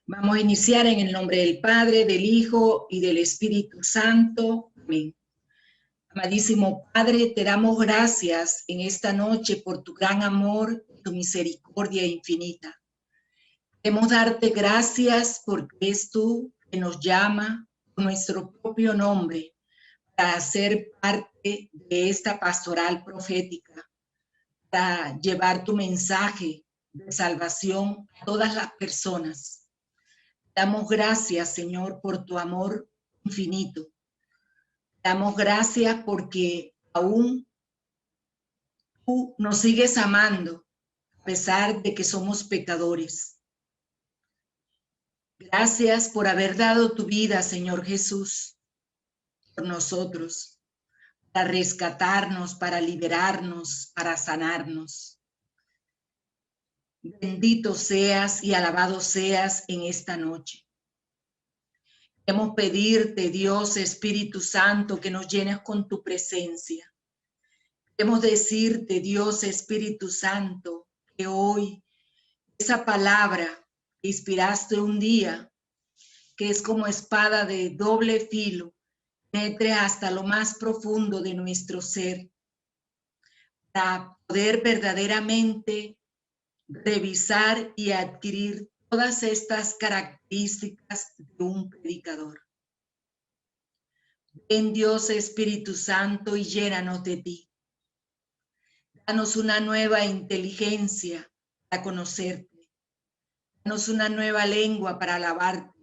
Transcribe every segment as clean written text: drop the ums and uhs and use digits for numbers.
Vamos a iniciar en el nombre del Padre, del Hijo y del Espíritu Santo. Amén. Amadísimo Padre, te damos gracias en esta noche por tu gran amor, tu misericordia infinita. Queremos darte gracias porque es tú que nos llama con nuestro propio nombre para ser parte de esta pastoral profética, para llevar tu mensaje de salvación a todas las personas. Damos gracias, Señor, por tu amor infinito. Damos gracias porque aún tú nos sigues amando, a pesar de que somos pecadores. Gracias por haber dado tu vida, Señor Jesús, por nosotros, para rescatarnos, para liberarnos, para sanarnos. Bendito seas y alabado seas en esta noche. Queremos pedirte, Dios, Espíritu Santo, que nos llenes con tu presencia. Queremos decirte, Dios, Espíritu Santo, que hoy esa palabra que inspiraste un día, que es como espada de doble filo, penetre hasta lo más profundo de nuestro ser, para poder verdaderamente revisar y adquirir todas estas características de un predicador. Ven, Dios, Espíritu Santo, y llénanos de ti. Danos una nueva inteligencia para conocerte. Danos una nueva lengua para alabarte,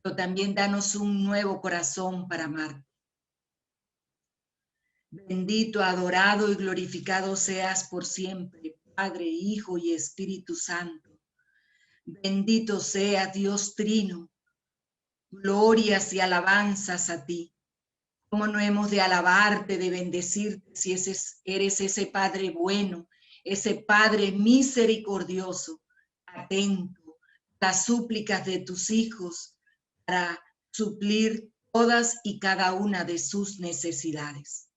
pero también danos un nuevo corazón para amarte. Bendito, adorado y glorificado seas por siempre, Padre, Hijo y Espíritu Santo. Bendito sea Dios Trino. Glorias y alabanzas a ti. ¿Cómo no hemos de alabarte, de bendecirte, si eres ese Padre bueno, ese Padre misericordioso, atento a las súplicas de tus hijos para suplir todas y cada una de sus necesidades?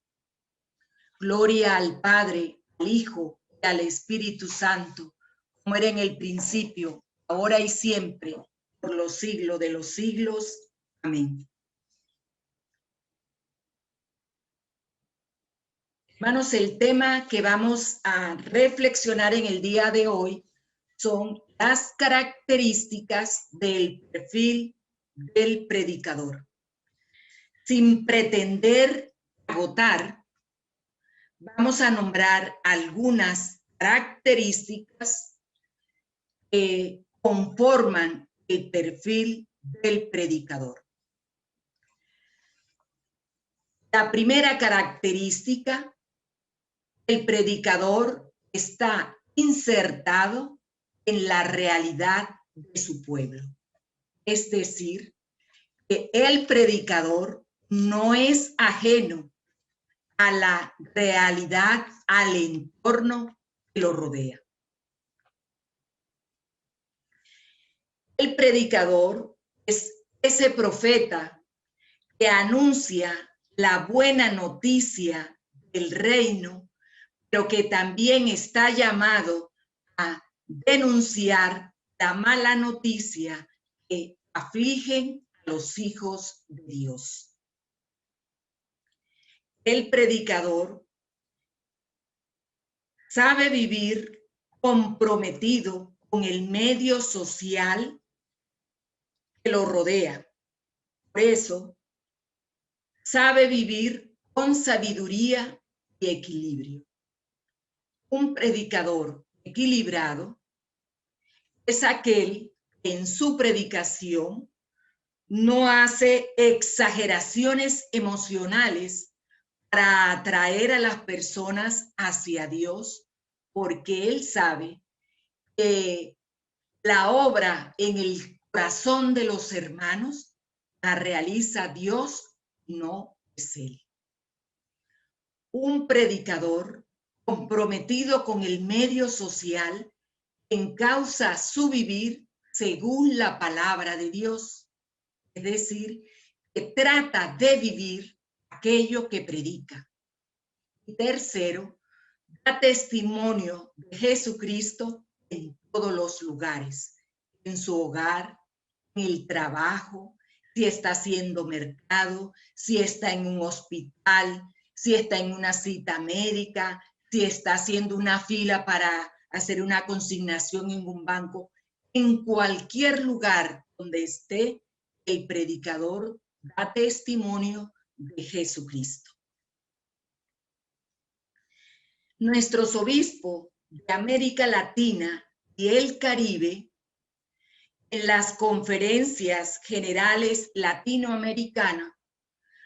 Gloria al Padre, al Hijo y al Espíritu Santo, como era en el principio, ahora y siempre, por los siglos de los siglos. Amén. Hermanos, el tema que vamos a reflexionar en el día de hoy son las características del perfil del predicador. Sin pretender agotar, vamos a nombrar algunas características que conforman el perfil del predicador. La primera característica: el predicador está insertado en la realidad de su pueblo. Es decir, que el predicador no es ajeno a la realidad, al entorno que lo rodea. El predicador es ese profeta que anuncia la buena noticia del reino, pero que también está llamado a denunciar la mala noticia que afligen a los hijos de Dios. El predicador sabe vivir comprometido con el medio social que lo rodea. Por eso, sabe vivir con sabiduría y equilibrio. Un predicador equilibrado es aquel que en su predicación no hace exageraciones emocionales para atraer a las personas hacia Dios, porque él sabe que la obra en el corazón de los hermanos la realiza Dios, no es él. Un predicador comprometido con el medio social encausa su vivir según la palabra de Dios, es decir, que trata de vivir aquello que predica. Y tercero, da testimonio de Jesucristo en todos los lugares, en su hogar, en el trabajo, si está haciendo mercado, si está en un hospital, si está en una cita médica, si está haciendo una fila para hacer una consignación en un banco. En cualquier lugar donde esté, el predicador da testimonio de Jesucristo. Nuestros obispos de América Latina y el Caribe, en las conferencias generales latinoamericanas,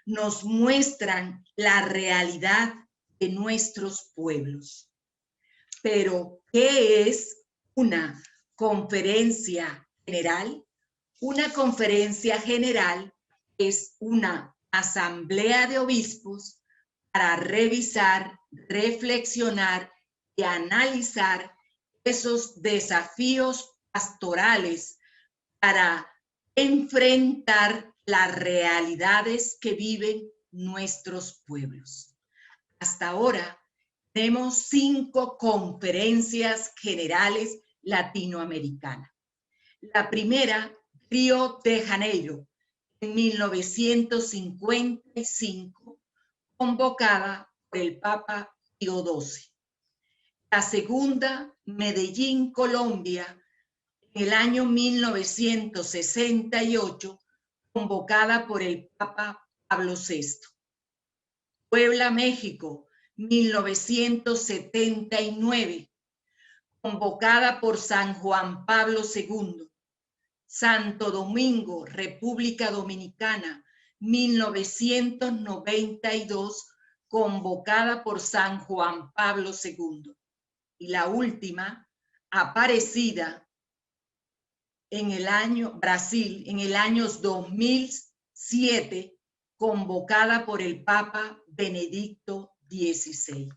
nos muestran la realidad de nuestros pueblos. Pero, ¿qué es una conferencia general? Una conferencia general es una asamblea de obispos para revisar, reflexionar y analizar esos desafíos pastorales para enfrentar las realidades que viven nuestros pueblos. Hasta ahora tenemos 5 conferencias generales latinoamericanas. La primera, Río de Janeiro, en 1955, convocada por el Papa Pío XII. La segunda, Medellín, Colombia, en el año 1968, convocada por el Papa Pablo VI. Puebla, México, 1979, convocada por San Juan Pablo II. Santo Domingo, República Dominicana, 1992, convocada por San Juan Pablo II. Y la última, Aparecida, en el año Brasil, en el año 2007, convocada por el Papa Benedicto XVI.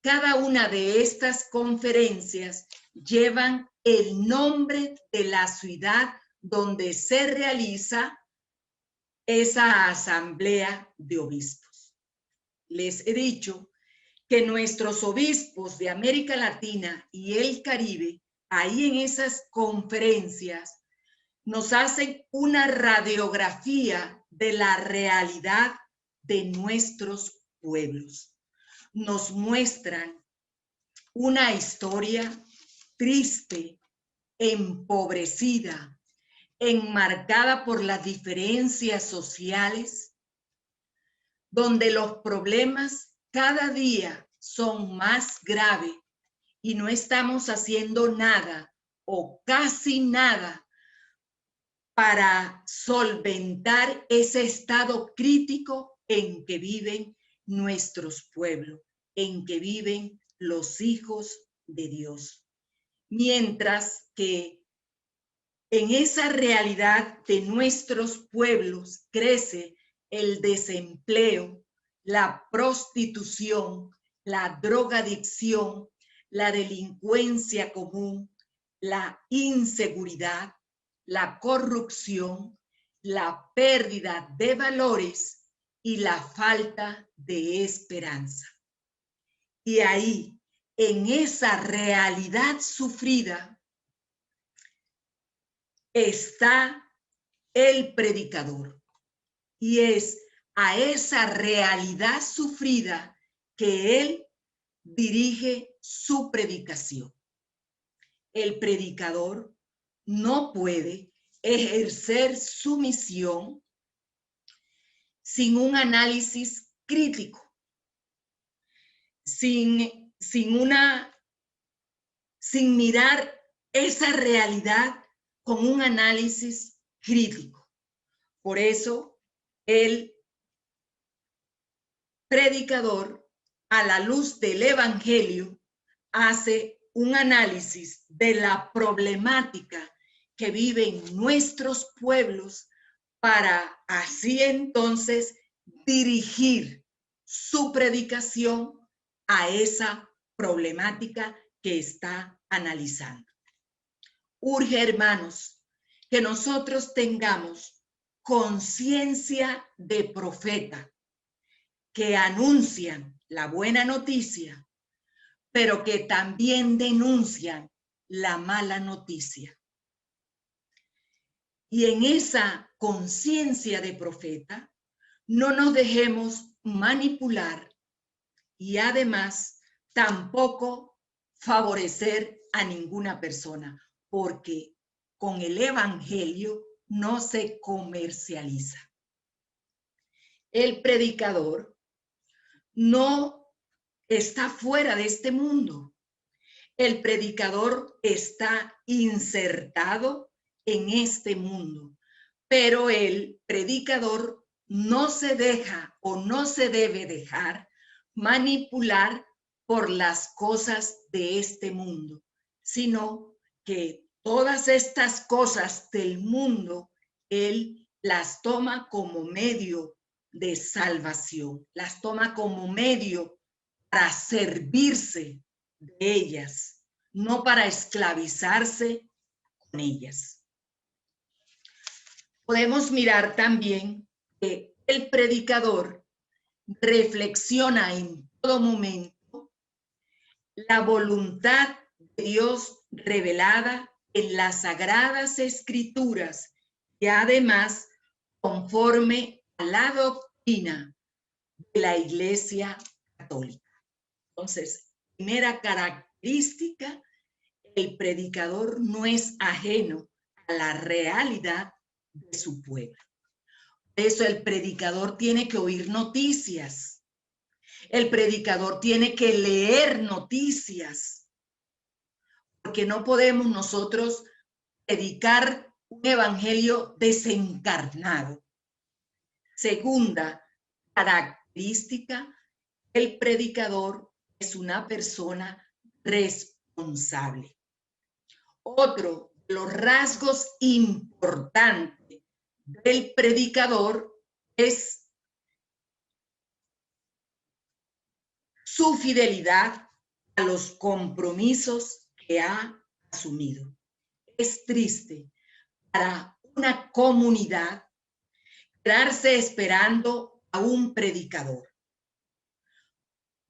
Cada una de estas conferencias llevan el nombre de la ciudad donde se realiza esa asamblea de obispos. Les he dicho que nuestros obispos de América Latina y el Caribe, ahí en esas conferencias, nos hacen una radiografía de la realidad de nuestros pueblos. Nos muestran una historia triste, empobrecida, enmarcada por las diferencias sociales, donde los problemas cada día son más graves y no estamos haciendo nada o casi nada para solventar ese estado crítico en que viven nuestros pueblos, en que viven los hijos de Dios. Mientras que en esa realidad de nuestros pueblos crece el desempleo, la prostitución, la drogadicción, la delincuencia común, la inseguridad, la corrupción, la pérdida de valores y la falta de esperanza. Y ahí, en esa realidad sufrida, está el predicador. Y es a esa realidad sufrida que él dirige su predicación. El predicador no puede ejercer su misión sin un análisis crítico, sin mirar esa realidad con un análisis crítico. Por eso, el predicador, a la luz del Evangelio, hace un análisis de la problemática que viven nuestros pueblos para así entonces dirigir su predicación a esa problemática que está analizando. Urge, hermanos, que nosotros tengamos conciencia de profeta, que anuncian la buena noticia, pero que también denuncian la mala noticia. Y en esa conciencia de profeta, no nos dejemos manipular y además tampoco favorecer a ninguna persona, porque con el evangelio no se comercializa. El predicador no está fuera de este mundo. El predicador está insertado en este mundo, pero el predicador no se deja o no se debe dejar manipular por las cosas de este mundo, sino que todas estas cosas del mundo, él las toma como medio de salvación, las toma como medio para servirse de ellas, no para esclavizarse con ellas. Podemos mirar también que el predicador reflexiona en todo momento la voluntad de Dios revelada en las sagradas escrituras y además conforme a la doctrina de la Iglesia Católica. Entonces, primera característica, el predicador no es ajeno a la realidad de su pueblo. Por eso el predicador tiene que oír noticias. El predicador tiene que leer noticias. Porque no podemos nosotros predicar un evangelio desencarnado. Segunda característica, el predicador es una persona responsable. Otro de los rasgos importantes del predicador es su fidelidad a los compromisos que ha asumido. Es triste para una comunidad quedarse esperando a un predicador,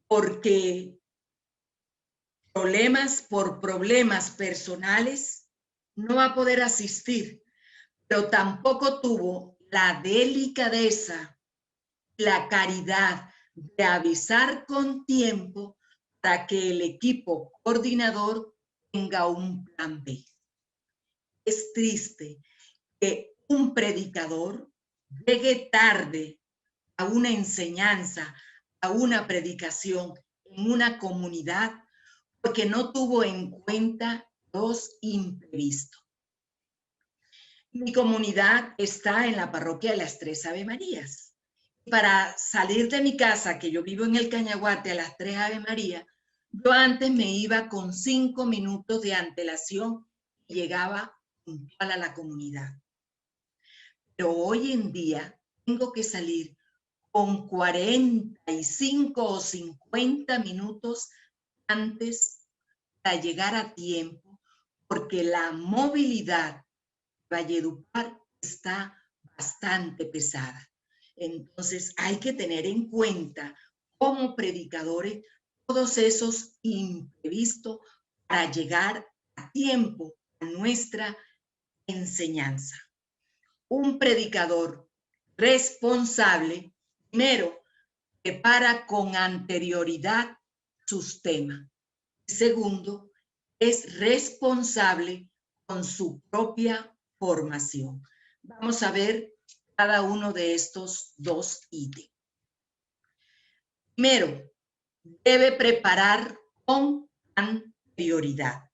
porque por problemas personales no va a poder asistir, pero tampoco tuvo la delicadeza, la caridad de avisar con tiempo para que el equipo coordinador tenga un plan B. Es triste que un predicador llegue tarde a una enseñanza, a una predicación en una comunidad porque no tuvo en cuenta los imprevistos. Mi comunidad está en la parroquia de las Tres Ave Marías. Para salir de mi casa, que yo vivo en el Cañaguate, a las 3 Ave María, yo antes me iba con 5 minutos de antelación y llegaba puntual a la comunidad. Pero hoy en día tengo que salir con 45 o 50 minutos antes para llegar a tiempo, porque la movilidad de Valledupar está bastante pesada. Entonces hay que tener en cuenta como predicadores todos esos imprevistos para llegar a tiempo a nuestra enseñanza. Un predicador responsable, primero, prepara con anterioridad sus temas. Segundo, es responsable con su propia formación. Vamos a ver cada uno de estos dos ítems. Primero, debe preparar con anterioridad.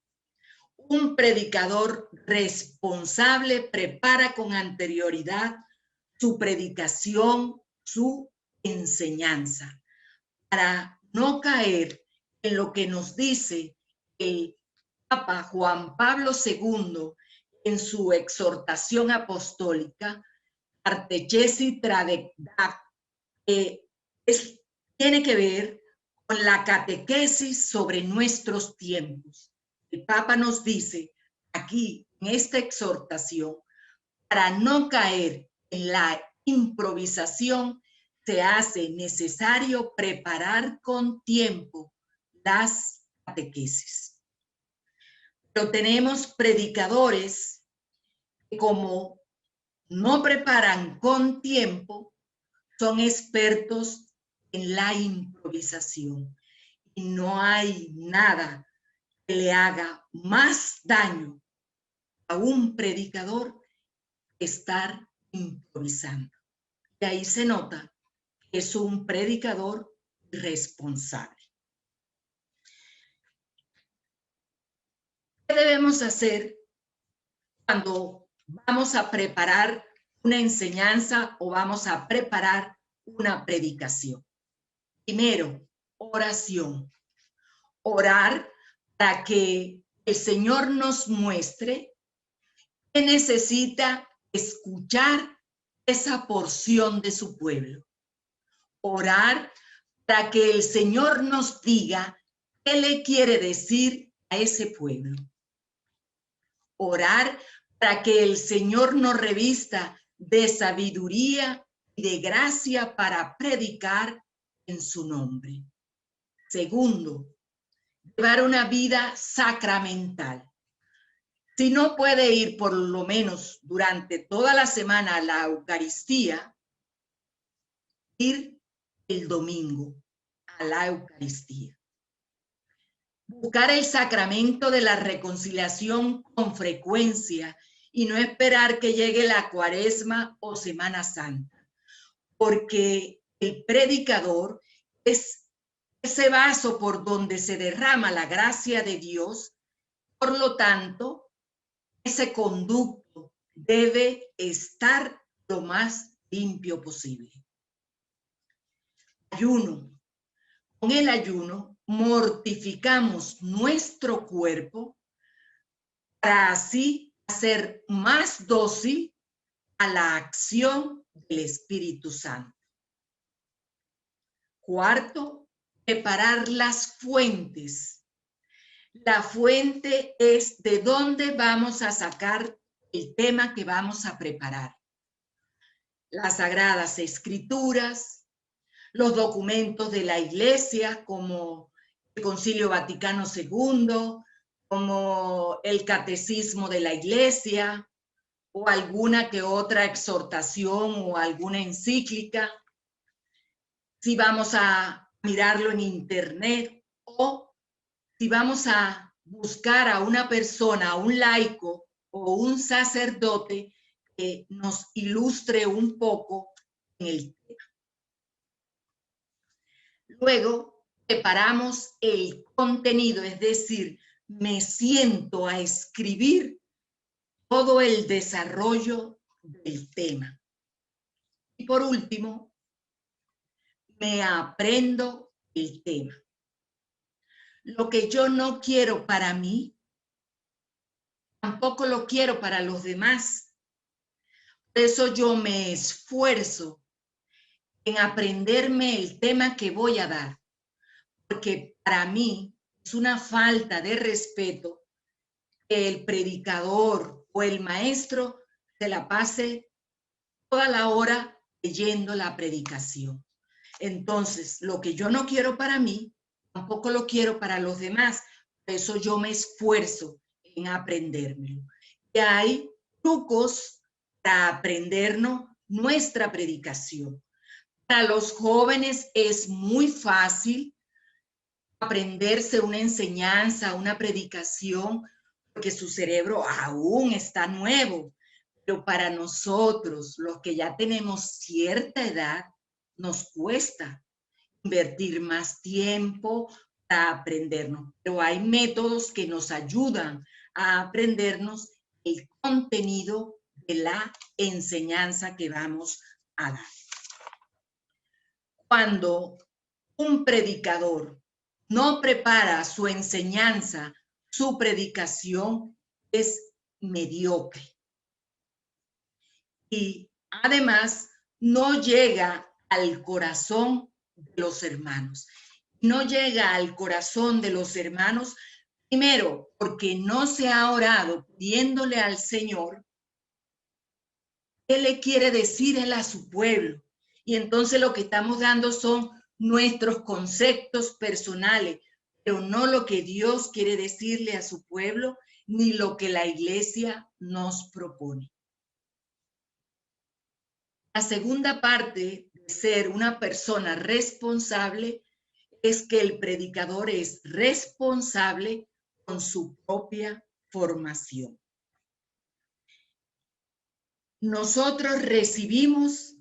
Un predicador responsable prepara con anterioridad su predicación, su enseñanza, para no caer en lo que nos dice el Papa Juan Pablo II en su exhortación apostólica, Catechesi Tradendac, tiene que ver con la catequesis sobre nuestros tiempos. El Papa nos dice aquí, en esta exhortación, para no caer en la improvisación, se hace necesario preparar con tiempo las catequesis. Pero tenemos predicadores que, como no preparan con tiempo, son expertos en la improvisación. Y no hay nada que le haga más daño a un predicador que estar improvisando. Y ahí se nota que es un predicador responsable. ¿Qué debemos hacer cuando vamos a preparar una enseñanza o vamos a preparar una predicación? Primero, oración. Orar para que el Señor nos muestre que necesita escuchar esa porción de su pueblo. Orar para que el Señor nos diga qué le quiere decir a ese pueblo. Orar para que el Señor nos revista de sabiduría y de gracia para predicar en su nombre. Segundo, llevar una vida sacramental. Si no puede ir por lo menos durante toda la semana a la Eucaristía, ir el domingo a la Eucaristía. Buscar el sacramento de la reconciliación con frecuencia y no esperar que llegue la Cuaresma o Semana Santa, porque el predicador es ese vaso por donde se derrama la gracia de Dios. Por lo tanto, ese conducto debe estar lo más limpio posible. Ayuno. Con el ayuno mortificamos nuestro cuerpo para así hacer más dócil a la acción del Espíritu Santo. Cuarto, preparar las fuentes. La fuente es de dónde vamos a sacar el tema que vamos a preparar. Las Sagradas Escrituras, los documentos de la Iglesia, como el Concilio Vaticano II, como el Catecismo de la Iglesia, o alguna que otra exhortación o alguna encíclica. Si vamos a mirarlo en internet, o si vamos a buscar a una persona, a un laico o un sacerdote que nos ilustre un poco en el tema. Luego preparamos el contenido, es decir, me siento a escribir todo el desarrollo del tema. Y por último, me aprendo el tema. Lo que yo no quiero para mí, tampoco lo quiero para los demás. Por eso yo me esfuerzo en aprenderme el tema que voy a dar, porque para mí es una falta de respeto que el predicador o el maestro se la pase toda la hora leyendo la predicación. Entonces, lo que yo no quiero para mí, tampoco lo quiero para los demás. Por eso yo me esfuerzo en aprendérmelo. Y hay trucos para aprendernos nuestra predicación. Para los jóvenes es muy fácil aprenderse una enseñanza, una predicación, porque su cerebro aún está nuevo. Pero para nosotros, los que ya tenemos cierta edad, nos cuesta invertir más tiempo para aprendernos. Pero hay métodos que nos ayudan a aprendernos el contenido de la enseñanza que vamos a dar. Cuando un predicador no prepara su enseñanza, su predicación es mediocre. Y además no llega al corazón de los hermanos. No llega al corazón de los hermanos, primero, porque no se ha orado pidiéndole al Señor qué le quiere decir él a su pueblo. Y entonces lo que estamos dando son nuestros conceptos personales, pero no lo que Dios quiere decirle a su pueblo, ni lo que la iglesia nos propone. La segunda parte de ser una persona responsable es que el predicador es responsable con su propia formación. Nosotros recibimos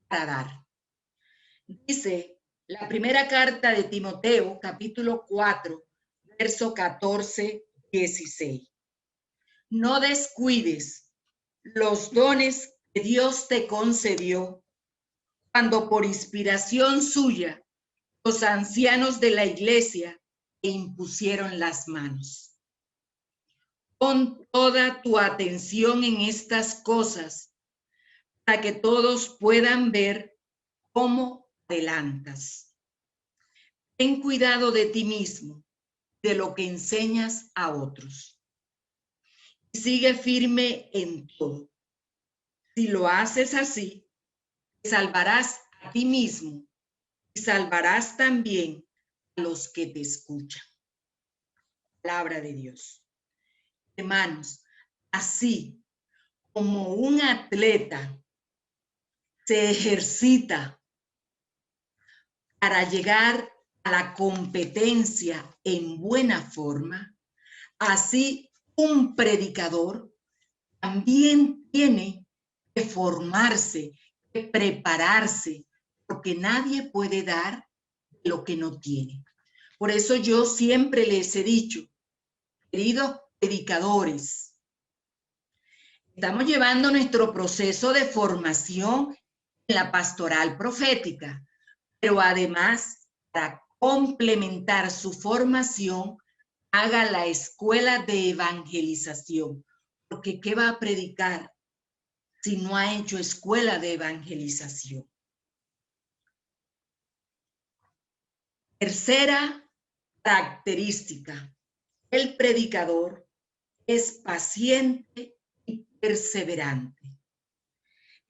para dar. Dice la primera carta de Timoteo, capítulo 4, verso 14, 16. No descuides los dones que Dios te concedió cuando por inspiración suya los ancianos de la iglesia te impusieron las manos. Pon toda tu atención en estas cosas para que todos puedan ver cómo adelantas. Ten cuidado de ti mismo, de lo que enseñas a otros. Y sigue firme en todo. Si lo haces así, te salvarás a ti mismo y salvarás también a los que te escuchan. Palabra de Dios. Hermanos, así como un atleta se ejercita para llegar a la competencia en buena forma, así un predicador también tiene que formarse, que prepararse, porque nadie puede dar lo que no tiene. Por eso yo siempre les he dicho, queridos predicadores, estamos llevando nuestro proceso de formación en la pastoral profética, pero además, para complementar su formación, haga la escuela de evangelización, porque ¿qué va a predicar si no ha hecho escuela de evangelización? Tercera característica, el predicador es paciente y perseverante.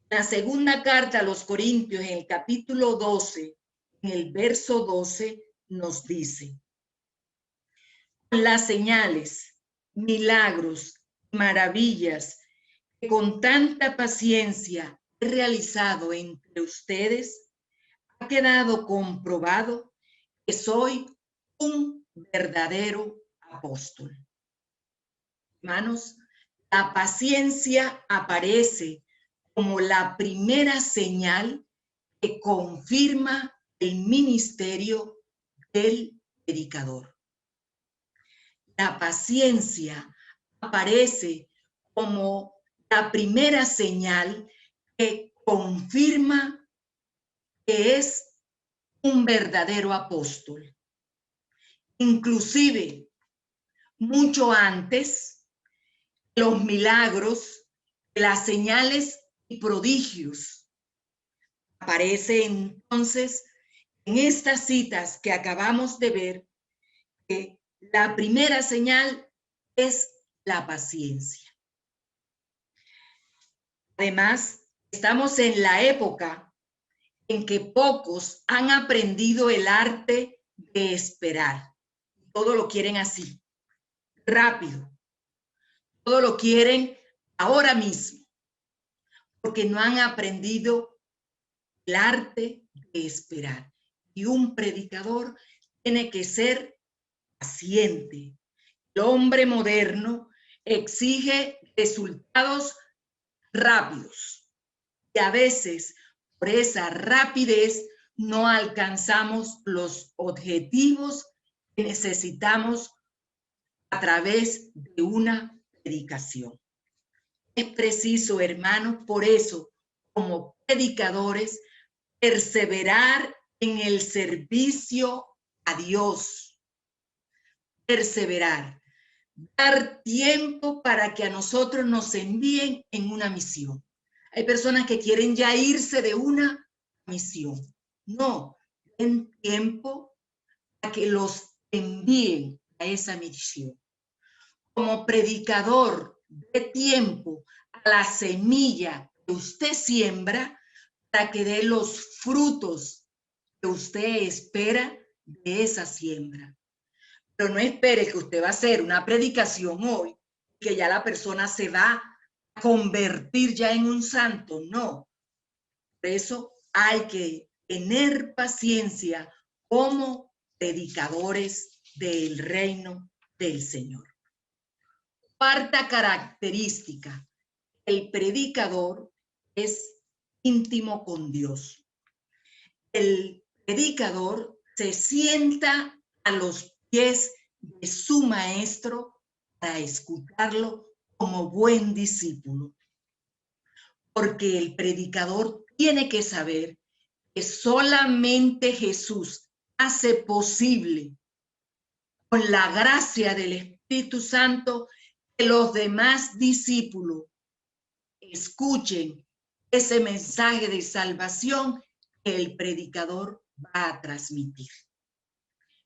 La segunda carta a los Corintios, en el capítulo 12, en el verso 12, nos dice: las señales, milagros, maravillas que con tanta paciencia he realizado entre ustedes, ha quedado comprobado que soy un verdadero apóstol. Hermanos, la paciencia aparece como la primera señal que confirma el ministerio del predicador. La paciencia aparece como la primera señal que confirma que es un verdadero apóstol. Inclusive, mucho antes, los milagros, las señales y prodigios. Aparece entonces en estas citas que acabamos de ver que la primera señal es la paciencia. Además, estamos en la época en que pocos han aprendido el arte de esperar. Todo lo quieren así, rápido. Todo lo quieren ahora mismo, porque no han aprendido el arte de esperar. Y un predicador tiene que ser paciente. El hombre moderno exige resultados rápidos y a veces por esa rapidez no alcanzamos los objetivos que necesitamos a través de una predicación. Es preciso, hermanos, por eso, como predicadores, perseverar en el servicio a Dios. Perseverar. Dar tiempo para que a nosotros nos envíen en una misión. Hay personas que quieren ya irse de una misión. No, den tiempo a que los envíen a esa misión. Como predicador, dé tiempo a la semilla que usted siembra para que dé los frutos que usted espera de esa siembra. Pero no espere que usted va a hacer una predicación hoy, que ya la persona se va a convertir ya en un santo. No, Por eso hay que tener paciencia como predicadores del reino del Señor. Cuarta característica, el predicador es íntimo con Dios. El predicador se sienta a los pies de su maestro para escucharlo como buen discípulo. Porque el predicador tiene que saber que solamente Jesús hace posible, con la gracia del Espíritu Santo, que los demás discípulos escuchen ese mensaje de salvación que el predicador va a transmitir.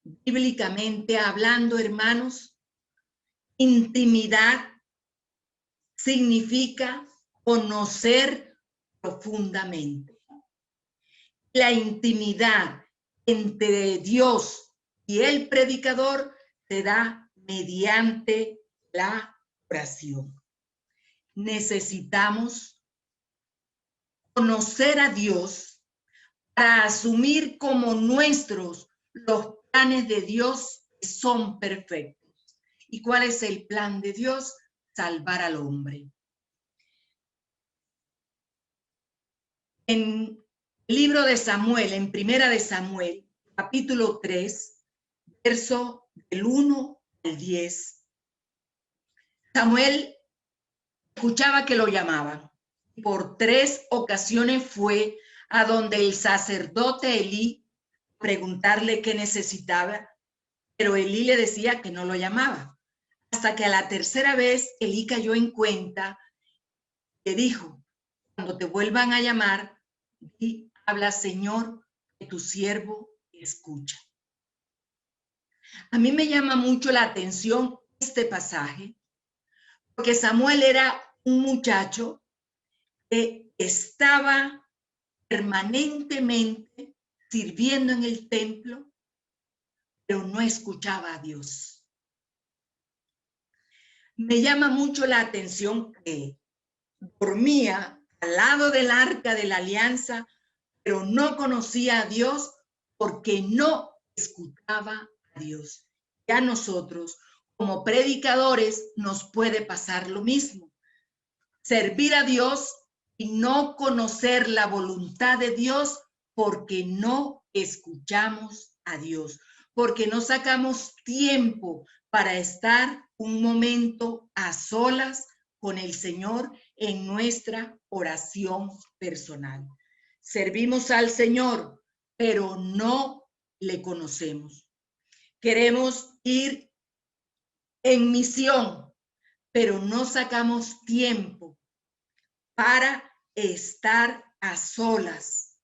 Bíblicamente hablando, hermanos, intimidad significa conocer profundamente. La intimidad entre Dios y el predicador se da mediante la oración. Necesitamos conocer a Dios para asumir como nuestros los planes de Dios que son perfectos. ¿Y cuál es el plan de Dios? Salvar al hombre. En el libro de Samuel, en Primera de Samuel, capítulo 3, verso del 1 al 10, Samuel escuchaba que lo llamaban. Por 3 ocasiones fue a donde el sacerdote Elí a preguntarle qué necesitaba, pero Elí le decía que no lo llamaba. Hasta que a la tercera vez Elí cayó en cuenta, le dijo: cuando te vuelvan a llamar, di, habla, Señor, que tu siervo escucha. A mí me llama mucho la atención este pasaje, porque Samuel era un muchacho que estaba permanentemente sirviendo en el templo, pero no escuchaba a Dios. Me llama mucho la atención que dormía al lado del arca de la alianza, pero no conocía a Dios porque no escuchaba a Dios. Y a nosotros, como predicadores, nos puede pasar lo mismo. Servir a Dios y no conocer la voluntad de Dios porque no escuchamos a Dios, porque no sacamos tiempo para estar un momento a solas con el Señor en nuestra oración personal. Servimos al Señor, pero no le conocemos. Queremos ir en misión, pero no sacamos tiempo para estar a solas,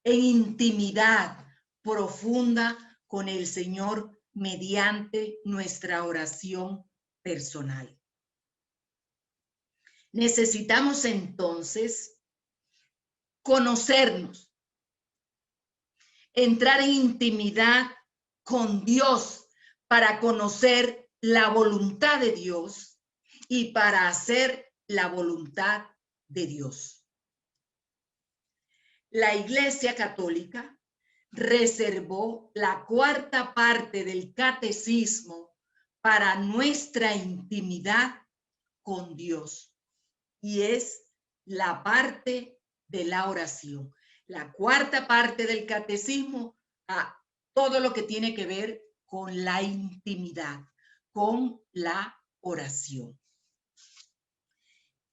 en intimidad profunda con el Señor mediante nuestra oración personal. Necesitamos entonces conocernos, entrar en intimidad con Dios para conocer la voluntad de Dios y para hacer la voluntad de Dios. La Iglesia Católica reservó la 4ª parte del catecismo para nuestra intimidad con Dios, y es la parte de la oración. La 4ª parte del catecismo a todo lo que tiene que ver con la intimidad, con la oración.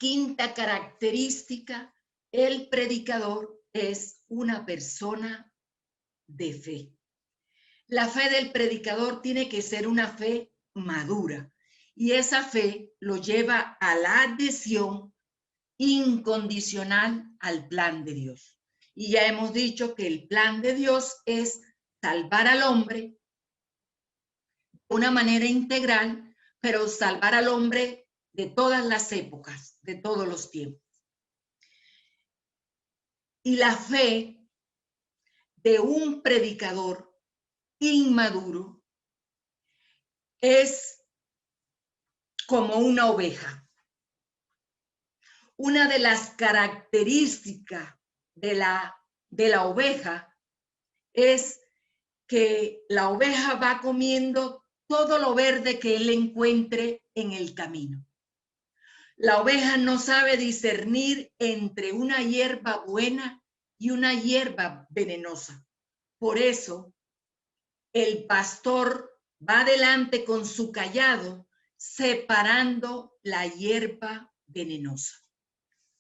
5ª característica, el predicador es una persona de fe. La fe del predicador tiene que ser una fe madura, y esa fe lo lleva a la adhesión incondicional al plan de Dios. Y ya hemos dicho que el plan de Dios es salvar al hombre de una manera integral, pero salvar al hombre de todas las épocas, de todos los tiempos. Y la fe de un predicador inmaduro es como una oveja. Una de las características de la oveja es que la oveja va comiendo todo lo verde que él encuentre en el camino. La oveja no sabe discernir entre una hierba buena y una hierba venenosa. Por eso, el pastor va adelante con su cayado, separando la hierba venenosa.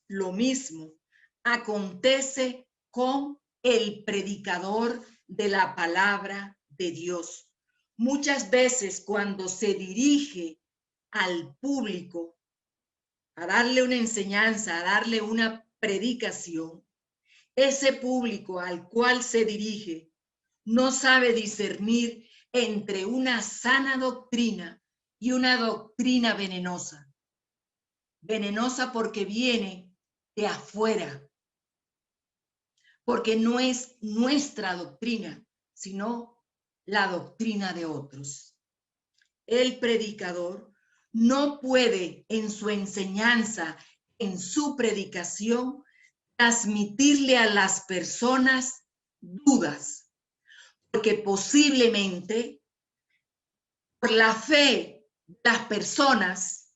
Lo mismo acontece con el predicador de la palabra de Dios. Muchas veces cuando se dirige al público a darle una enseñanza, a darle una predicación, ese público al cual se dirige no sabe discernir entre una sana doctrina y una doctrina venenosa. Venenosa porque viene de afuera, porque no es nuestra doctrina, sino la doctrina de otros. El predicador no puede en su enseñanza, en su predicación, transmitirle a las personas dudas, porque posiblemente por la fe de las personas,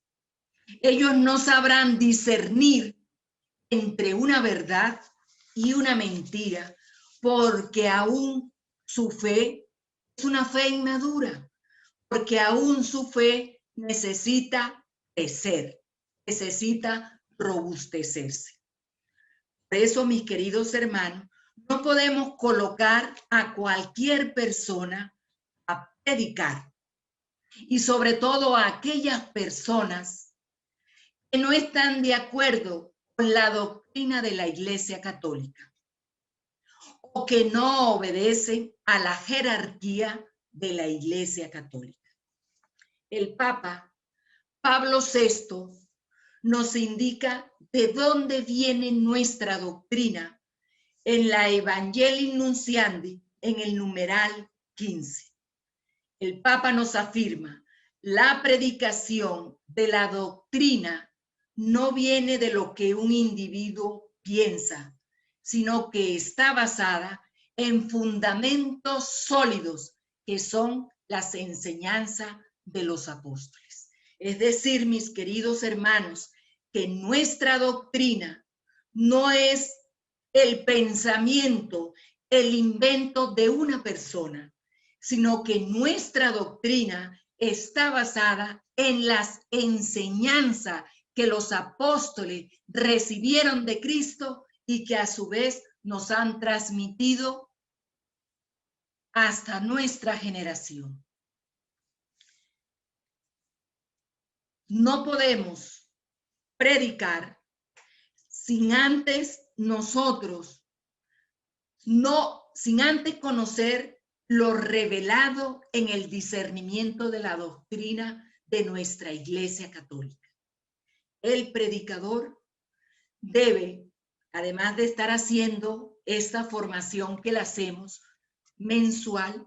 ellos no sabrán discernir entre una verdad y una mentira, porque aún su fe es una fe inmadura, porque aún su fe necesita crecer, necesita robustecerse. Por eso, mis queridos hermanos, no podemos colocar a cualquier persona a predicar, y sobre todo a aquellas personas que no están de acuerdo con la doctrina de la Iglesia Católica o que no obedecen a la jerarquía de la Iglesia Católica. El Papa Pablo VI nos indica de dónde viene nuestra doctrina en la Evangelii Nunciandi, en el numeral 15. El Papa nos afirma: la predicación de la doctrina no viene de lo que un individuo piensa, sino que está basada en fundamentos sólidos que son las enseñanzas de los apóstoles. Es decir, mis queridos hermanos, que nuestra doctrina no es el pensamiento, el invento de una persona, sino que nuestra doctrina está basada en las enseñanzas que los apóstoles recibieron de Cristo y que a su vez nos han transmitido hasta nuestra generación. No podemos predicar sin antes nosotros, sin antes conocer lo revelado en el discernimiento de la doctrina de nuestra Iglesia Católica. El predicador debe, además de estar haciendo esta formación que la hacemos mensual,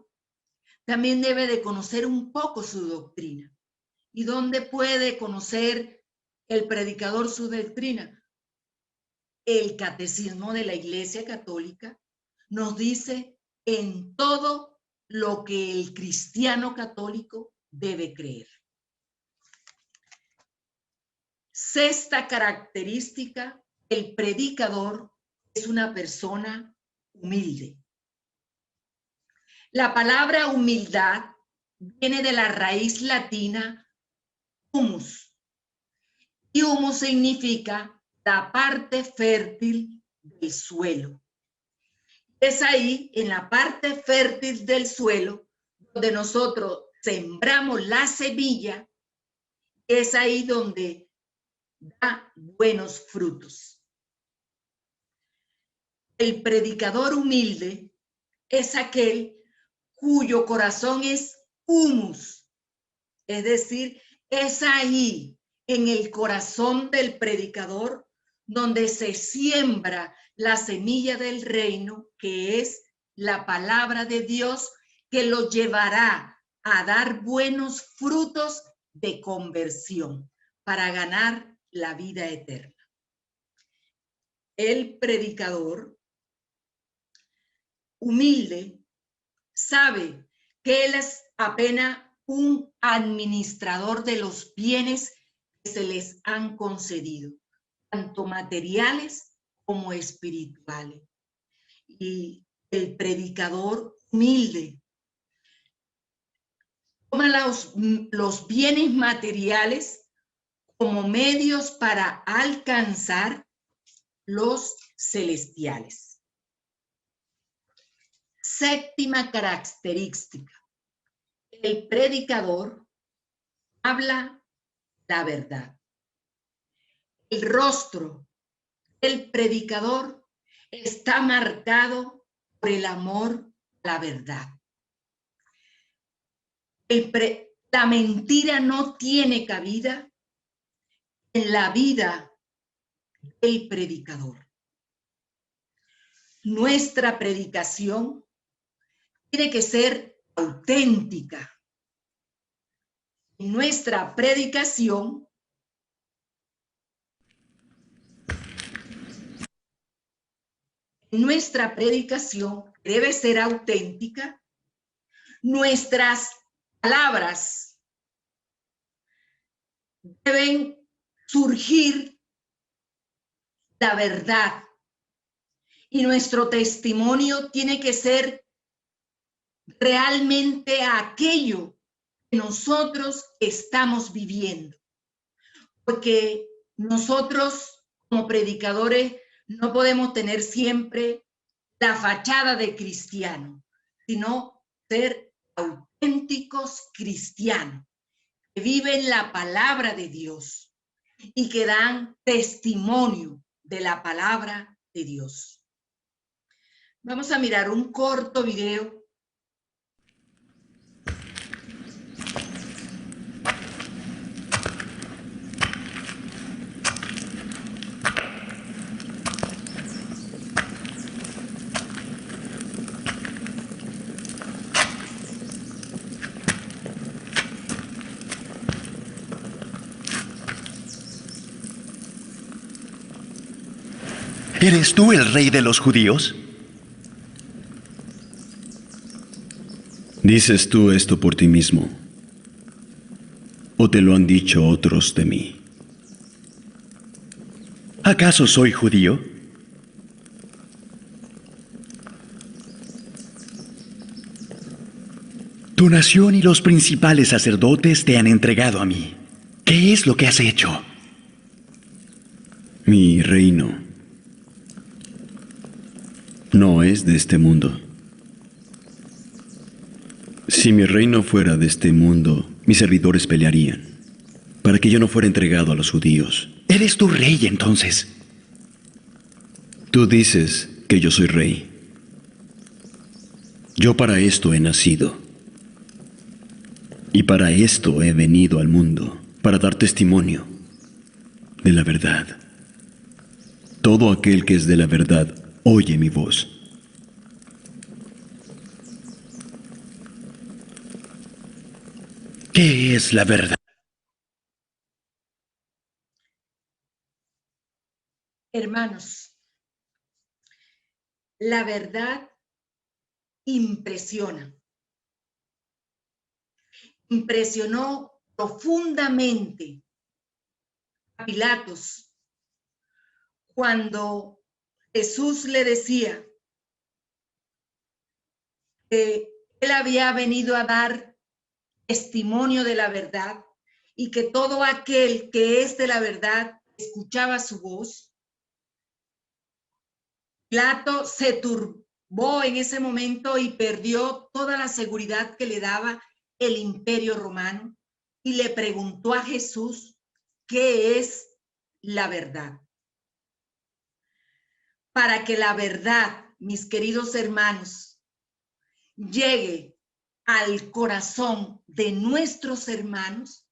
también debe de conocer un poco su doctrina. ¿Y dónde puede conocer el predicador su doctrina? El Catecismo de la Iglesia Católica nos dice en todo lo que el cristiano católico debe creer. Sexta característica: el predicador es una persona humilde. La palabra humildad viene de la raíz latina humus, y humus significa la parte fértil del suelo. Es ahí, en la parte fértil del suelo, donde nosotros sembramos la semilla, es ahí donde da buenos frutos. El predicador humilde es aquel cuyo corazón es humus, es decir, es ahí, en el corazón del predicador, donde se siembra la semilla del reino, que es la palabra de Dios, que lo llevará a dar buenos frutos de conversión para ganar la vida eterna. El predicador humilde, sabe que él es apenas un administrador de los bienes que se les han concedido, tanto materiales como espirituales. Y el predicador humilde toma los bienes materiales como medios para alcanzar los celestiales. Séptima característica: el predicador habla la verdad. El rostro del predicador está marcado por el amor a la verdad. La mentira no tiene cabida en la vida del predicador. Nuestra predicación tiene que ser auténtica. Nuestra predicación debe ser auténtica. Nuestras palabras deben surgir la verdad y nuestro testimonio tiene que ser realmente aquello que nosotros estamos viviendo, porque nosotros como predicadores no podemos tener siempre la fachada de cristiano, sino ser auténticos cristianos que viven la palabra de Dios y que dan testimonio de la palabra de Dios. Vamos a mirar un corto video. ¿Eres tú el rey de los judíos? ¿Dices tú esto por ti mismo? ¿O te lo han dicho otros de mí? ¿Acaso soy judío? Tu nación y los principales sacerdotes te han entregado a mí. ¿Qué es lo que has hecho? Mi reino no es de este mundo. Si mi reino fuera de este mundo, mis servidores pelearían para que yo no fuera entregado a los judíos. ¿Eres tu rey entonces? Tú dices que yo soy rey. Yo para esto he nacido. Y para esto he venido al mundo, para dar testimonio de la verdad. Todo aquel que es de la verdad oye mi voz. ¿Qué es la verdad? Hermanos, la verdad impresiona. Impresionó profundamente a Pilatos cuando Jesús le decía que él había venido a dar testimonio de la verdad y que todo aquel que es de la verdad escuchaba su voz. Pilato se turbó en ese momento y perdió toda la seguridad que le daba el imperio romano y le preguntó a Jesús qué es la verdad. Para que la verdad, mis queridos hermanos, llegue al corazón de nuestros hermanos,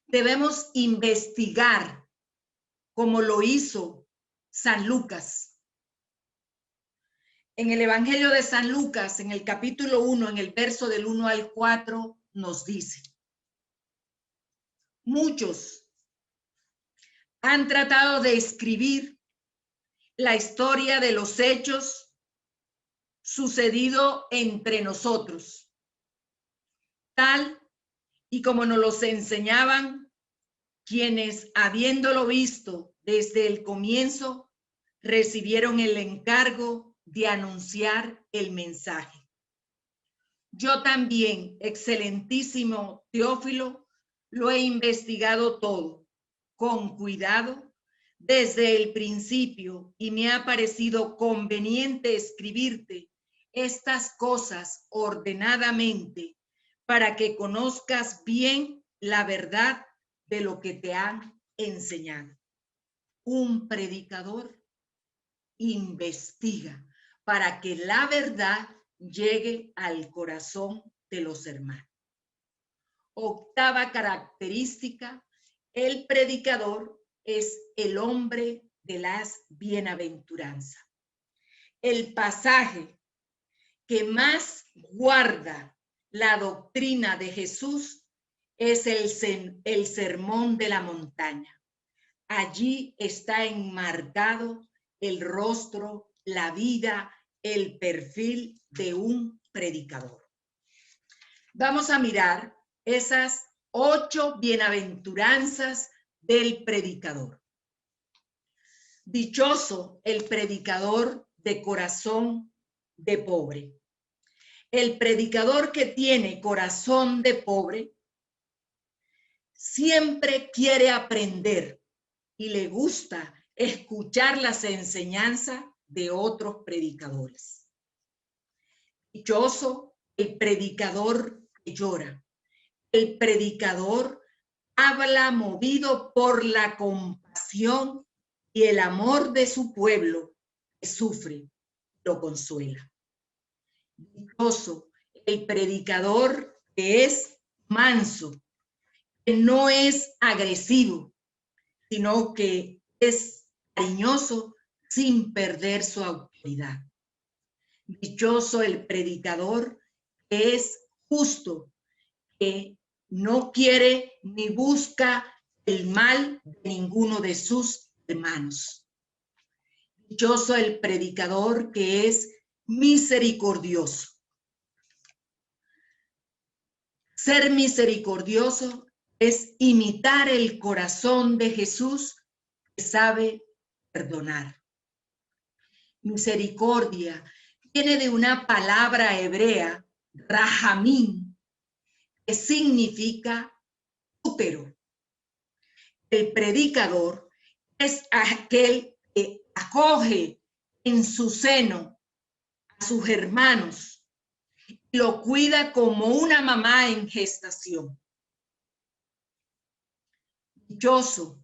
debemos investigar como lo hizo San Lucas. En el Evangelio de San Lucas, en el capítulo 1, en el verso del 1 al 4, nos dice: muchos han tratado de escribir la historia de los hechos sucedido entre nosotros, tal y como nos los enseñaban quienes, habiéndolo visto desde el comienzo, recibieron el encargo de anunciar el mensaje. Yo también, excelentísimo Teófilo, lo he investigado todo, con cuidado, desde el principio, y me ha parecido conveniente escribirte estas cosas ordenadamente para que conozcas bien la verdad de lo que te han enseñado. Un predicador investiga para que la verdad llegue al corazón de los hermanos. Octava característica, el predicador es el hombre de las bienaventuranzas. El pasaje que más guarda la doctrina de Jesús es el sermón de la montaña. Allí está enmarcado el rostro, la vida, el perfil de un predicador. Vamos a mirar esas 8 bienaventuranzas del predicador. Dichoso el predicador de corazón de pobre. El predicador que tiene corazón de pobre siempre quiere aprender y le gusta escuchar las enseñanzas de otros predicadores. Dichoso el predicador que llora. El predicador habla movido por la compasión y el amor de su pueblo que sufre, lo consuela. Dichoso el predicador que es manso, que no es agresivo, sino que es cariñoso sin perder su autoridad. Dichoso el predicador que es justo, que no quiere ni busca el mal de ninguno de sus hermanos. Dichoso el predicador que es misericordioso. Ser misericordioso es imitar el corazón de Jesús que sabe perdonar. Misericordia viene de una palabra hebrea, rahamín, que significa útero. El predicador es aquel que acoge en su seno a sus hermanos y lo cuida como una mamá en gestación. Dichoso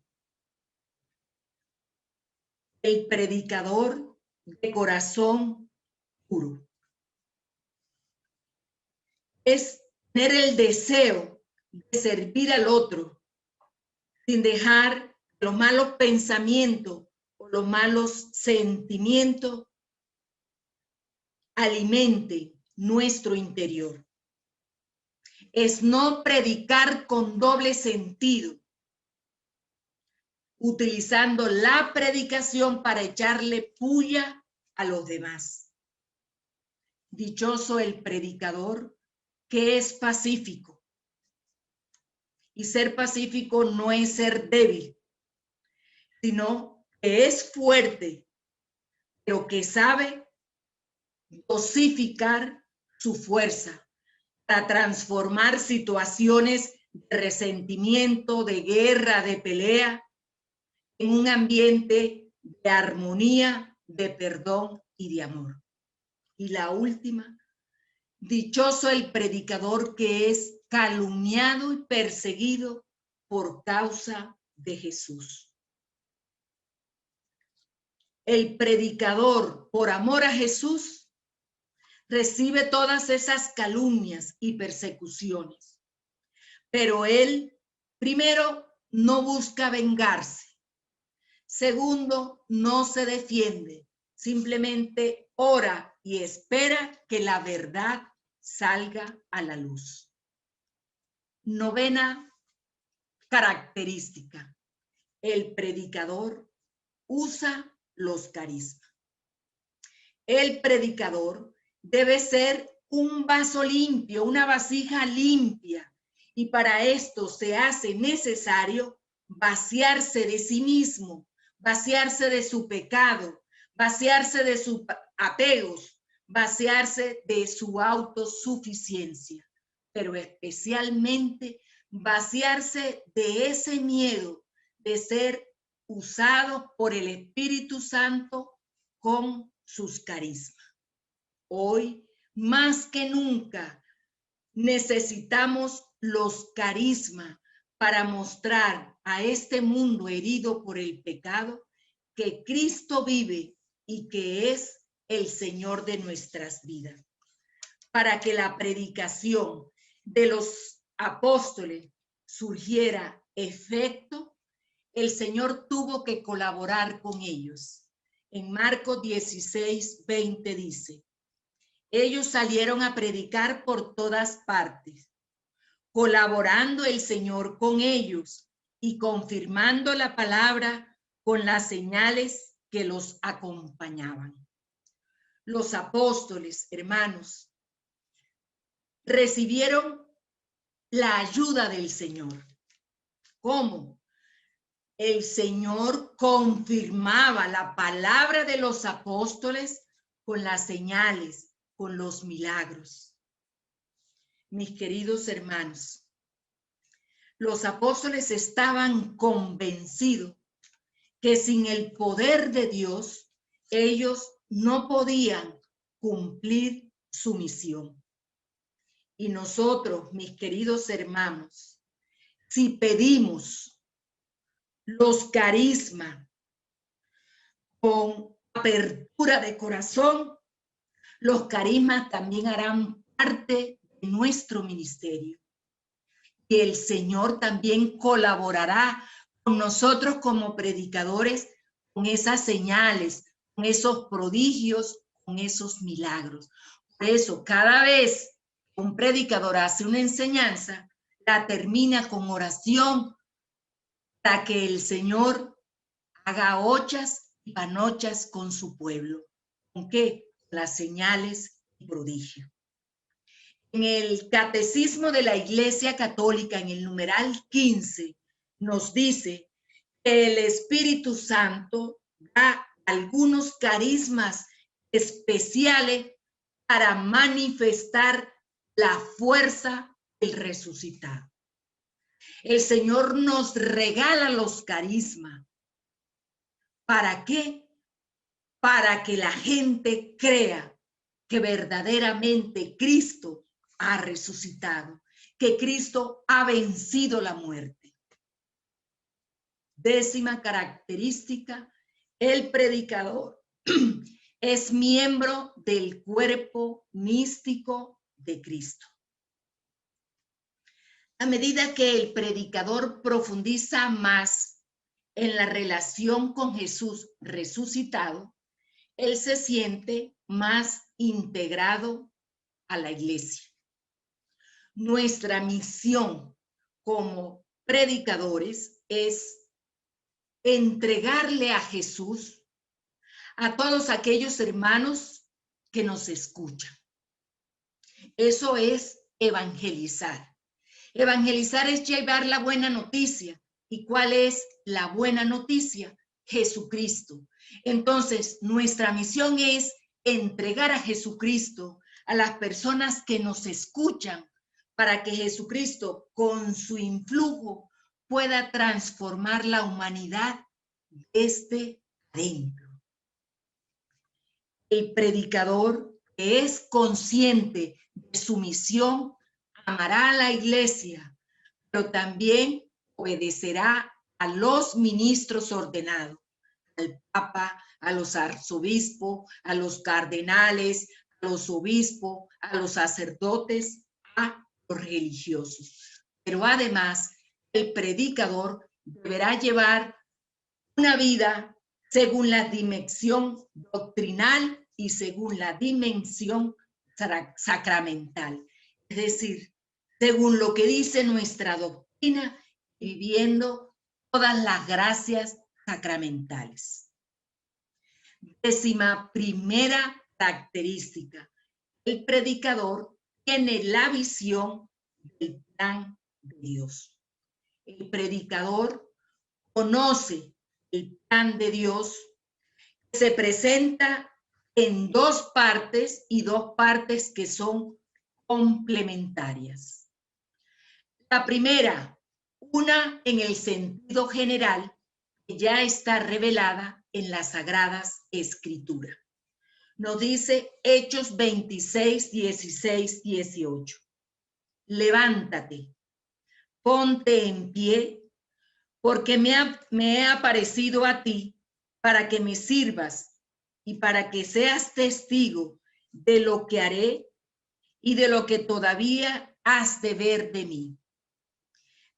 el predicador de corazón puro. Es tener el deseo de servir al otro sin dejar los malos pensamientos o los malos sentimientos alimenten nuestro interior. Es no predicar con doble sentido, utilizando la predicación para echarle puya a los demás. Dichoso el predicador que es pacífico. Y ser pacífico no es ser débil, sino que es fuerte, pero que sabe dosificar su fuerza para transformar situaciones de resentimiento, de guerra, de pelea, en un ambiente de armonía, de perdón y de amor. Y la última, dichoso el predicador que es calumniado y perseguido por causa de Jesús. El predicador, por amor a Jesús, recibe todas esas calumnias y persecuciones. Pero él, primero, no busca vengarse. Segundo, no se defiende. Simplemente ora y espera que la verdad salga a la luz. Novena característica. El predicador usa los carismas. El predicador debe ser un vaso limpio, una vasija limpia. Y para esto se hace necesario vaciarse de sí mismo, vaciarse de su pecado, vaciarse de sus apegos, vaciarse de su autosuficiencia, pero especialmente vaciarse de ese miedo de ser usado por el Espíritu Santo con sus carismas. Hoy, más que nunca, necesitamos los carismas para mostrar a este mundo herido por el pecado que Cristo vive y que es el Señor de nuestras vidas. Para que la predicación de los apóstoles surgiera efecto, el Señor tuvo que colaborar con ellos. En Marcos 16:20 dice: ellos salieron a predicar por todas partes, colaborando el Señor con ellos y confirmando la palabra con las señales que los acompañaban. Los apóstoles, hermanos, recibieron la ayuda del Señor. ¿Cómo? El Señor confirmaba la palabra de los apóstoles con las señales, con los milagros. Mis queridos hermanos, los apóstoles estaban convencidos que sin el poder de Dios, ellos no podían cumplir su misión. Y nosotros, mis queridos hermanos, si pedimos los carismas con apertura de corazón, los carismas también harán parte de nuestro ministerio. Y el Señor también colaborará con nosotros como predicadores, con esas señales, con esos prodigios, con esos milagros. Por eso, cada vez que un predicador hace una enseñanza, la termina con oración para que el Señor haga hochas y panochas con su pueblo. ¿Con qué? Las señales y prodigios. En el Catecismo de la Iglesia Católica, en el numeral 15, nos dice que el Espíritu Santo da algunos carismas especiales para manifestar la fuerza del resucitado. El Señor nos regala los carismas. ¿Para qué? Para que la gente crea que verdaderamente Cristo ha resucitado, que Cristo ha vencido la muerte. 10ª característica: el predicador es miembro del cuerpo místico de Cristo. A medida que el predicador profundiza más en la relación con Jesús resucitado, él se siente más integrado a la iglesia. Nuestra misión como predicadores es entregarle a Jesús a todos aquellos hermanos que nos escuchan. Eso es evangelizar. Evangelizar es llevar la buena noticia. ¿Y cuál es la buena noticia? Jesucristo. Entonces, nuestra misión es entregar a Jesucristo a las personas que nos escuchan, para que Jesucristo, con su influjo, pueda transformar la humanidad desde adentro. El predicador que es consciente de su misión amará a la iglesia, pero también obedecerá a los ministros ordenados, al Papa, a los arzobispos, a los cardenales, a los obispos, a los sacerdotes, a los religiosos. Pero además, el predicador deberá llevar una vida según la dimensión doctrinal y según la dimensión sacramental. Es decir, según lo que dice nuestra doctrina, viviendo todas las gracias sacramentales. 11ª característica: el predicador tiene la visión del plan de Dios. El predicador conoce el plan de Dios, que se presenta en dos partes y dos partes que son complementarias. La primera, una en el sentido general, que ya está revelada en las Sagradas Escrituras. Nos dice Hechos 26, 16, 18. Levántate, ponte en pie, porque me he aparecido a ti para que me sirvas y para que seas testigo de lo que haré y de lo que todavía has de ver de mí.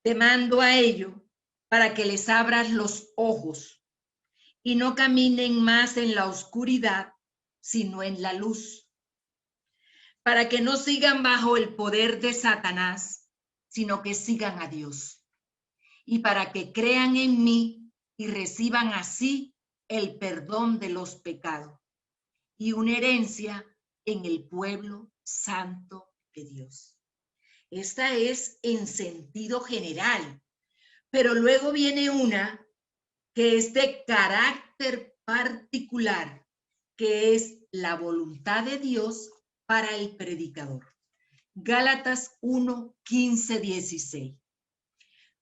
Te mando a ello para que les abras los ojos y no caminen más en la oscuridad, sino en la luz, para que no sigan bajo el poder de Satanás, sino que sigan a Dios, y para que crean en mí y reciban así el perdón de los pecados y una herencia en el pueblo santo de Dios. Esta es en sentido general, pero luego viene una que es de carácter particular, que es la voluntad de Dios para el predicador. Gálatas 1, 15, 16.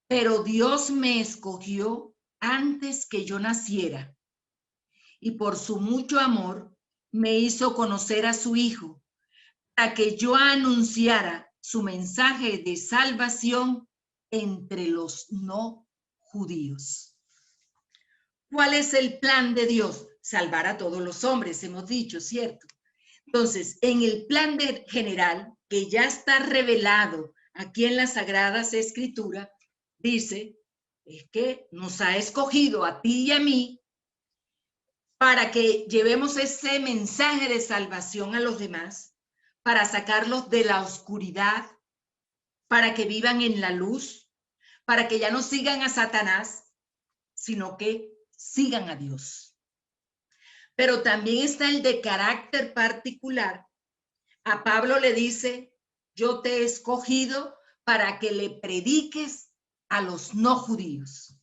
Pero Dios me escogió antes que yo naciera, y por su mucho amor me hizo conocer a su Hijo, para que yo anunciara su mensaje de salvación entre los no judíos. ¿Cuál es el plan de Dios? Salvar a todos los hombres, hemos dicho, ¿cierto? Entonces, en el plan general, que ya está revelado aquí en las Sagradas Escrituras, dice, es que nos ha escogido a ti y a mí para que llevemos ese mensaje de salvación a los demás, para sacarlos de la oscuridad, para que vivan en la luz, para que ya no sigan a Satanás, sino que sigan a Dios. Pero también está el de carácter particular. A Pablo le dice, yo te he escogido para que le prediques a los no judíos,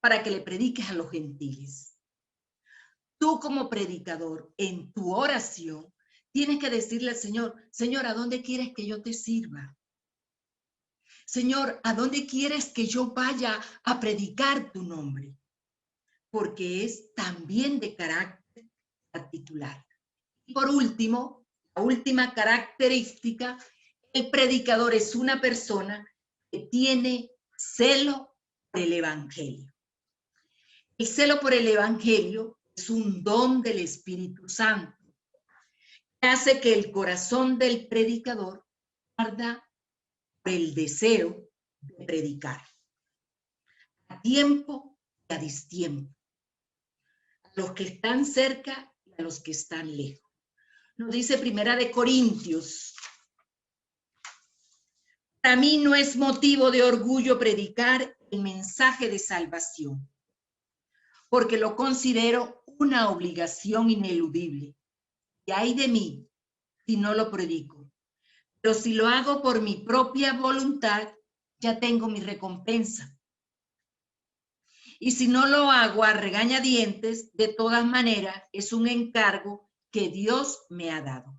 para que le prediques a los gentiles. Tú como predicador, en tu oración, tienes que decirle al Señor, Señor, ¿a dónde quieres que yo te sirva? Señor, ¿a dónde quieres que yo vaya a predicar tu nombre? Porque es también de carácter particular. Y por último, la última característica, el predicador es una persona que tiene celo por el Evangelio. El celo por el Evangelio es un don del Espíritu Santo que hace que el corazón del predicador arda por el deseo de predicar, a tiempo y a distiempo, a los que están cerca y a los que están lejos. Nos dice Primera de Corintios, para mí no es motivo de orgullo predicar el mensaje de salvación, porque lo considero una obligación ineludible. Y ay de mí si no lo predico. Pero si lo hago por mi propia voluntad, ya tengo mi recompensa. Y si no lo hago a regañadientes, de todas maneras es un encargo que Dios me ha dado.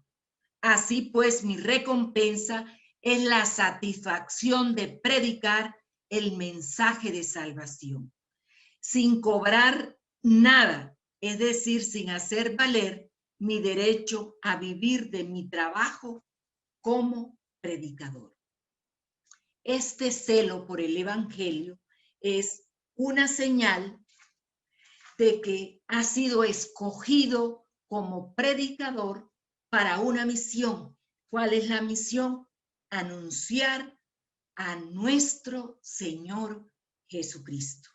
Así pues, mi recompensa es la satisfacción de predicar el mensaje de salvación, sin cobrar nada, es decir, sin hacer valer mi derecho a vivir de mi trabajo como predicador. Este celo por el Evangelio es una señal de que ha sido escogido como predicador para una misión. ¿Cuál es la misión? Anunciar a nuestro Señor Jesucristo.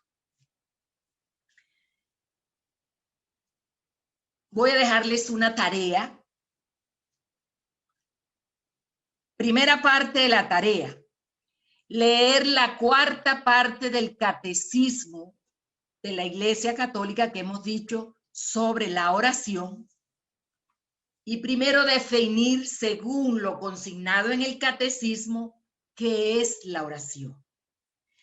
Voy a dejarles una tarea. Primera parte de la tarea, leer la cuarta parte del catecismo de la Iglesia Católica que hemos dicho sobre la oración. Y primero definir, según lo consignado en el catecismo, qué es la oración.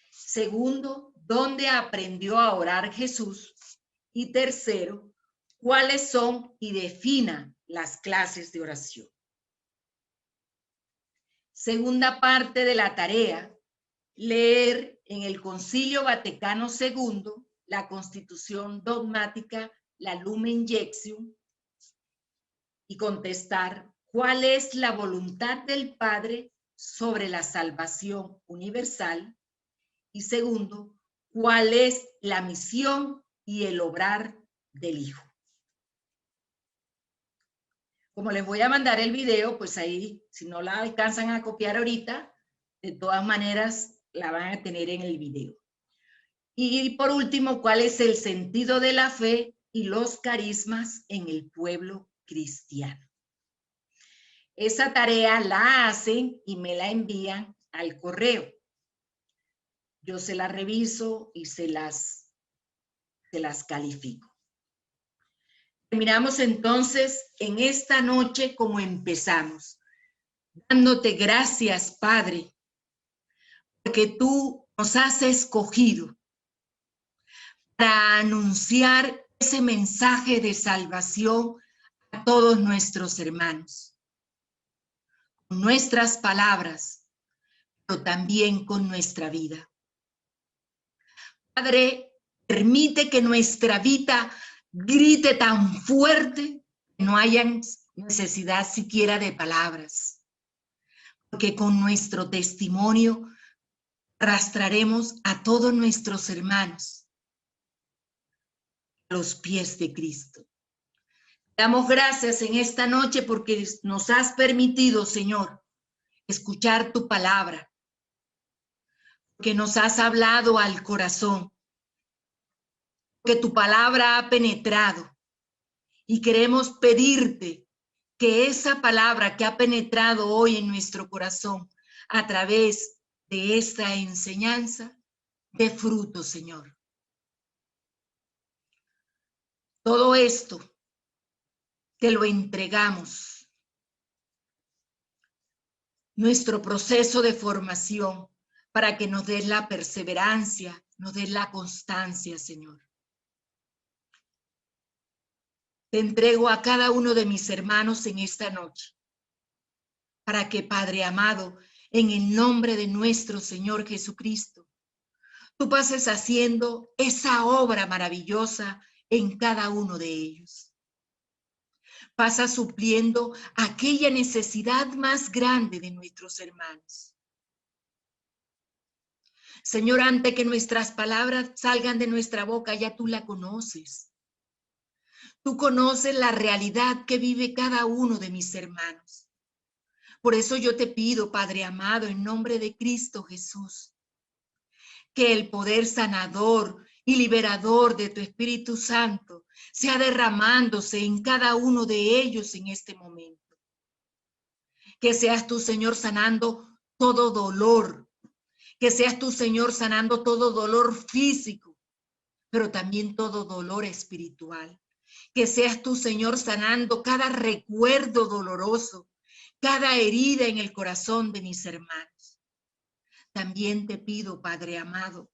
Segundo, dónde aprendió a orar Jesús. Y tercero, cuáles son y defina las clases de oración. Segunda parte de la tarea, leer en el Concilio Vaticano II la Constitución dogmática, la Lumen Gentium, y contestar cuál es la voluntad del Padre sobre la salvación universal. Y segundo, cuál es la misión y el obrar del Hijo. Como les voy a mandar el video, pues ahí, si no la alcanzan a copiar ahorita, de todas maneras la van a tener en el video. Y por último, ¿cuál es el sentido de la fe y los carismas en el pueblo cristiano? Esa tarea la hacen y me la envían al correo. Yo se la reviso y se las califico. Terminamos entonces en esta noche como empezamos, dándote gracias, Padre, porque tú nos has escogido para anunciar ese mensaje de salvación a todos nuestros hermanos, con nuestras palabras, pero también con nuestra vida. Padre, permite que nuestra vida grite tan fuerte que no haya necesidad siquiera de palabras, porque con nuestro testimonio arrastraremos a todos nuestros hermanos a los pies de Cristo. Damos gracias en esta noche porque nos has permitido, Señor, escuchar tu palabra, que nos has hablado al corazón, que tu palabra ha penetrado y queremos pedirte que esa palabra que ha penetrado hoy en nuestro corazón a través de esta enseñanza dé fruto, Señor. Todo esto te lo entregamos, nuestro proceso de formación, para que nos des la perseverancia, nos des la constancia, Señor. Te entrego a cada uno de mis hermanos en esta noche, para que, Padre amado, en el nombre de nuestro Señor Jesucristo, tú pases haciendo esa obra maravillosa en cada uno de ellos. Pasa supliendo aquella necesidad más grande de nuestros hermanos. Señor, antes que nuestras palabras salgan de nuestra boca, ya tú la conoces. Tú conoces la realidad que vive cada uno de mis hermanos. Por eso yo te pido, Padre amado, en nombre de Cristo Jesús, que el poder sanador y liberador de tu Espíritu Santo sea derramándose en cada uno de ellos en este momento. Que seas tú, Señor, sanando todo dolor. Que seas tú, Señor, sanando todo dolor físico, pero también todo dolor espiritual. Que seas tú, Señor, sanando cada recuerdo doloroso, cada herida en el corazón de mis hermanos. También te pido, Padre amado,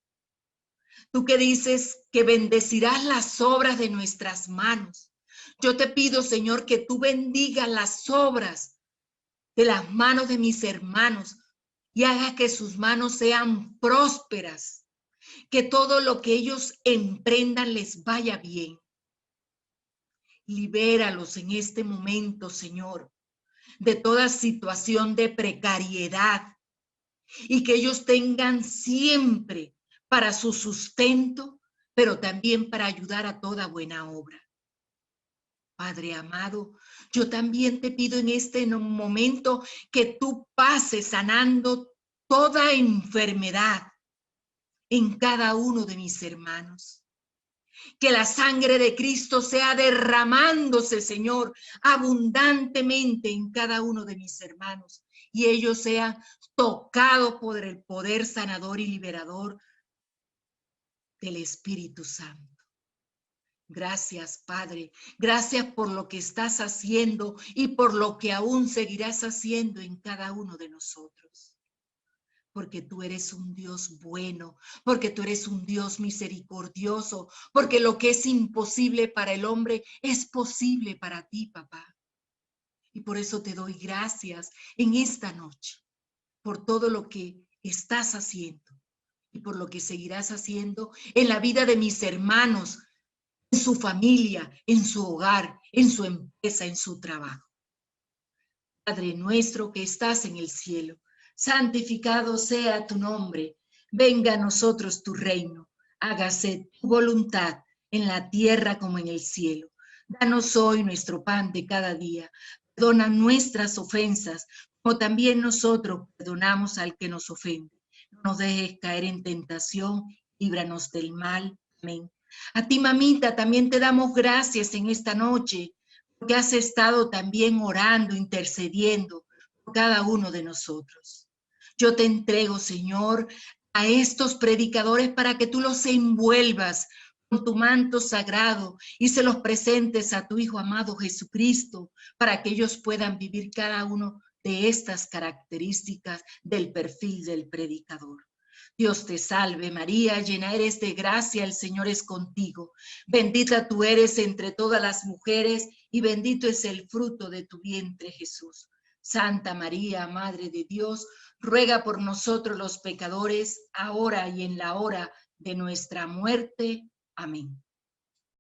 tú que dices que bendecirás las obras de nuestras manos. Yo te pido, Señor, que tú bendigas las obras de las manos de mis hermanos y hagas que sus manos sean prósperas, que todo lo que ellos emprendan les vaya bien. Libéralos en este momento, Señor, de toda situación de precariedad y que ellos tengan siempre para su sustento, pero también para ayudar a toda buena obra. Padre amado, yo también te pido en este momento que tú pases sanando toda enfermedad en cada uno de mis hermanos. Que la sangre de Cristo sea derramándose, Señor, abundantemente en cada uno de mis hermanos y ellos sean tocados por el poder sanador y liberador del Espíritu Santo. Gracias, Padre. Gracias por lo que estás haciendo y por lo que aún seguirás haciendo en cada uno de nosotros. Porque tú eres un Dios bueno, porque tú eres un Dios misericordioso, porque lo que es imposible para el hombre es posible para ti, papá. Y por eso te doy gracias en esta noche, por todo lo que estás haciendo y por lo que seguirás haciendo en la vida de mis hermanos, en su familia, en su hogar, en su empresa, en su trabajo. Padre nuestro que estás en el cielo, santificado sea tu nombre. Venga a nosotros tu reino. Hágase tu voluntad en la tierra como en el cielo. Danos hoy nuestro pan de cada día. Perdona nuestras ofensas, como también nosotros perdonamos al que nos ofende. No nos dejes caer en tentación, líbranos del mal. Amén. A ti, mamita, también te damos gracias en esta noche, porque has estado también orando, intercediendo por cada uno de nosotros. Yo te entrego, Señor, a estos predicadores para que tú los envuelvas con tu manto sagrado y se los presentes a tu Hijo amado Jesucristo, para que ellos puedan vivir cada uno de estas características del perfil del predicador. Dios te salve María, llena eres de gracia, el Señor es contigo. Bendita tú eres entre todas las mujeres y bendito es el fruto de tu vientre, Jesús. Santa María, Madre de Dios, ruega por nosotros los pecadores, ahora y en la hora de nuestra muerte. Amén.